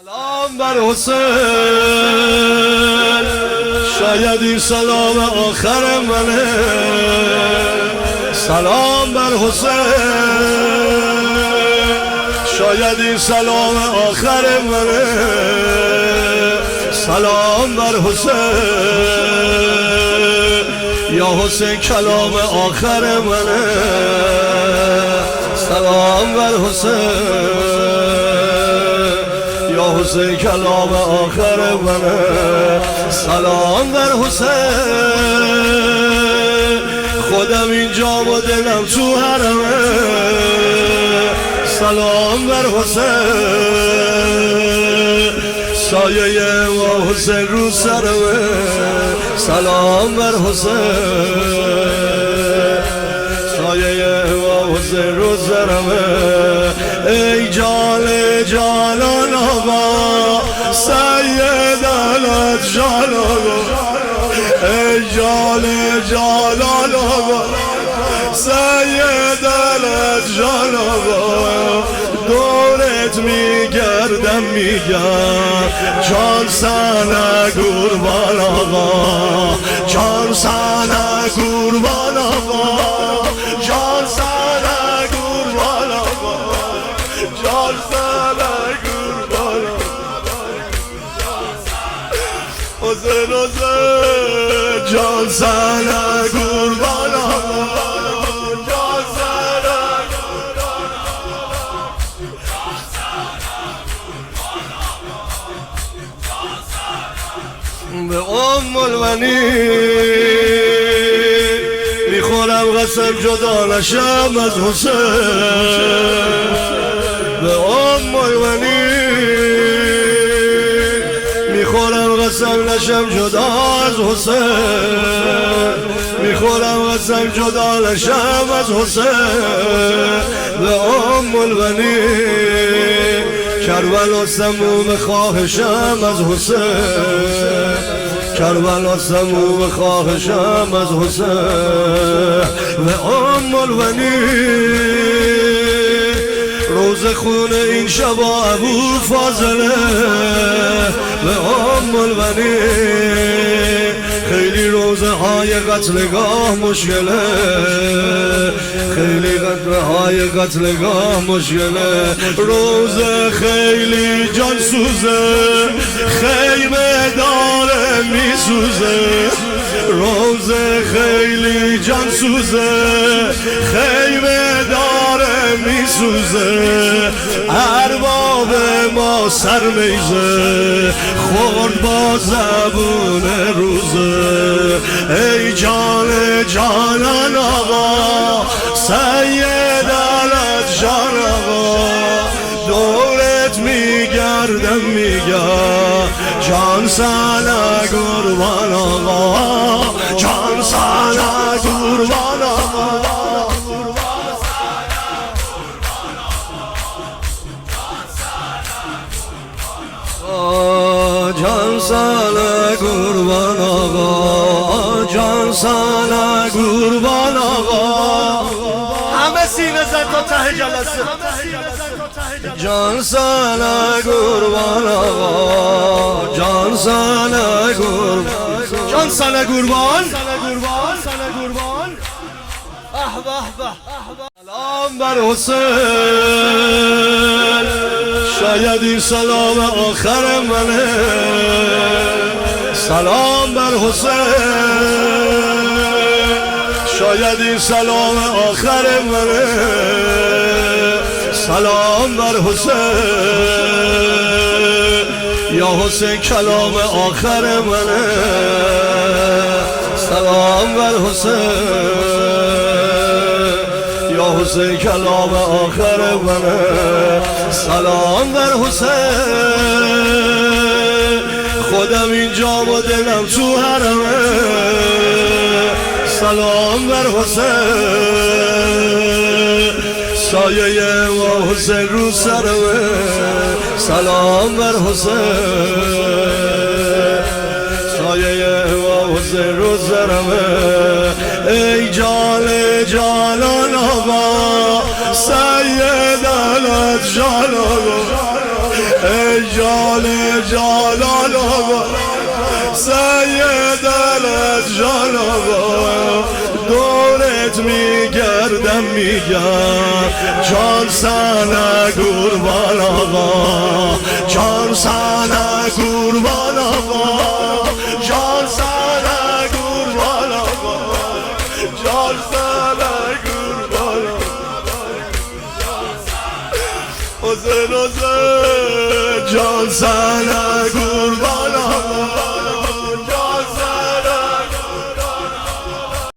سلام بر حسین، شاید این سلام آخر منه. سلام بر حسین، شاید این سلام آخر منه. سلام بر حسین، یا حسین کلام آخر منه. سلام بر حسین، یا حسین کلام آخر منه. سلام بر حسین، خودم اینجا و دلم تو حرمه. سلام بر حسین، سایه و حسین رو سرمه. سلام بر حسین، سایه و حسین رو سرمه. ای جان جانان آقا سید الجلال آقا، ای جان جانان آقا سید الجلال آقا. دورت میگردم میگم جان سنه قربان آقا، جان سنه قربان آقا، جان سنه قربان آقا، جان سنه قربان حسین حسین، جان سنه قربان آقا، جان سنه به ام البنی میخورم قسم جدا نشم از حسین. به ام البنی میخورم قسم نشم جدا از حسین، میخورم قسم جدا نشم از حسین. به ام البنی کربلا سموم خواهشم از حسین، کربلا سموم خواهشم از حسین. و ام البنی روز خون این شبا ابو فاضله. و ام البنی خیلی روزهای قتلگاه مشکله، خیلی قتلهای قتلگاه مشکله. روز خیلی جان سوزه، خیمه داره میسوزه. روز خیلی جان سوزه، خیمه داره میسوزه. ارباب ما سر میزه خورد با زبون روزه. ای جان جانان آقا سید الجلال آقا، دورت میگردم میگم جان سنه قربان آقا، جان سنه قربان آقا. جان سنه قربان آقا، جان سنه قربان آقا. همه سینه زد تا ته جلسه. جان سنه قربان آقا، جان سنه قربان، جان سنه قربان. سلام بر حسین، شاید این سلام آخر منه. سلام بر حسین، شاید این سلام آخر منه. سلام بر حسین، یا حسین کلام آخر منه. سلام بر حسین، یا حسین کلام آخر منه. سلام بر حسین، خودم اینجا و دلم تو حرمه. سلام بر حسین، سایه و حسین رو سرمه. سلام بر حسین، سایه و حسین رو سرمه. ای جان جانان آقا سید الجلال آقا، ای جان جلال جلال آقا سید الجلال آقا دورت میگردم میگم جان سنه قربان آقا جان سنه قربان آقا جان سنه قربان آقا جان سنه قربان حسین حسین جان سنه قربان آقا